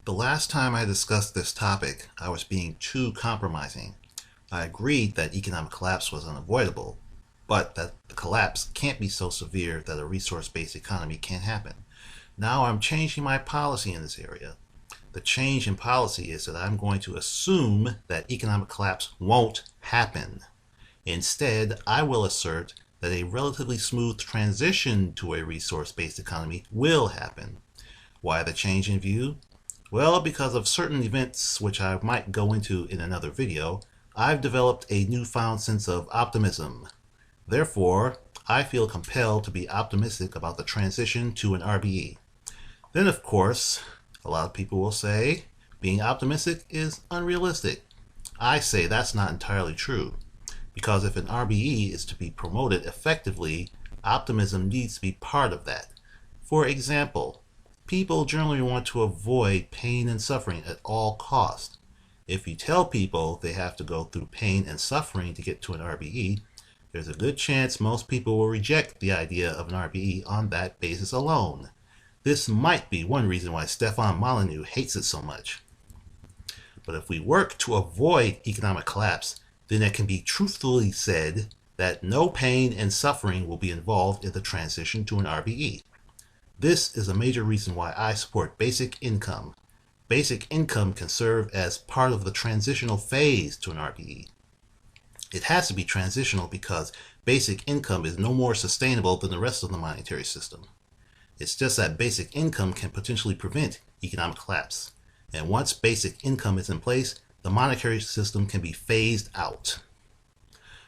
The last time I discussed this topic, I was being too compromising. I agreed that economic collapse was unavoidable, but that the collapse can't be so severe that a resource-based economy can't happen. Now I'm changing my policy in this area. The change in policy is that I'm going to assume that economic collapse won't happen. Instead, I will assert that a relatively smooth transition to a resource-based economy will happen. Why the change in view? Well, because of certain events which I might go into in another video, I've developed a newfound sense of optimism. Therefore, I feel compelled to be optimistic about the transition to an RBE. Then, of course, a lot of people will say being optimistic is unrealistic. I say that's not entirely true, because if an RBE is to be promoted effectively, optimism needs to be part of that. For example, people generally want to avoid pain and suffering at all costs. If you tell people they have to go through pain and suffering to get to an RBE, there's a good chance most people will reject the idea of an RBE on that basis alone. This might be one reason why Stefan Molyneux hates it so much. But if we work to avoid economic collapse, then it can be truthfully said that no pain and suffering will be involved in the transition to an RBE. This is a major reason why I support basic income. Basic income can serve as part of the transitional phase to an RBE. It has to be transitional because basic income is no more sustainable than the rest of the monetary system. It's just that basic income can potentially prevent economic collapse. And once basic income is in place, the monetary system can be phased out.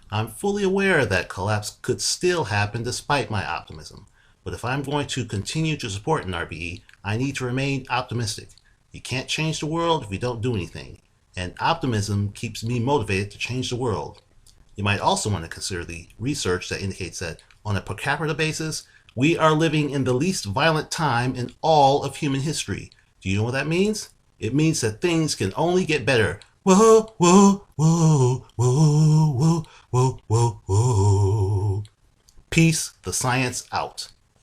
I'm fully aware that collapse could still happen despite my optimism. But if I'm going to continue to support an RBE, I need to remain optimistic. You can't change the world if you don't do anything. And optimism keeps me motivated to change the world. You might also want to consider the research that indicates that on a per capita basis, we are living in the least violent time in all of human history. Do you know what that means? It means that things can only get better. Whoa, whoa, whoa, whoa, whoa, whoa, whoa, whoa. Peace, the science out.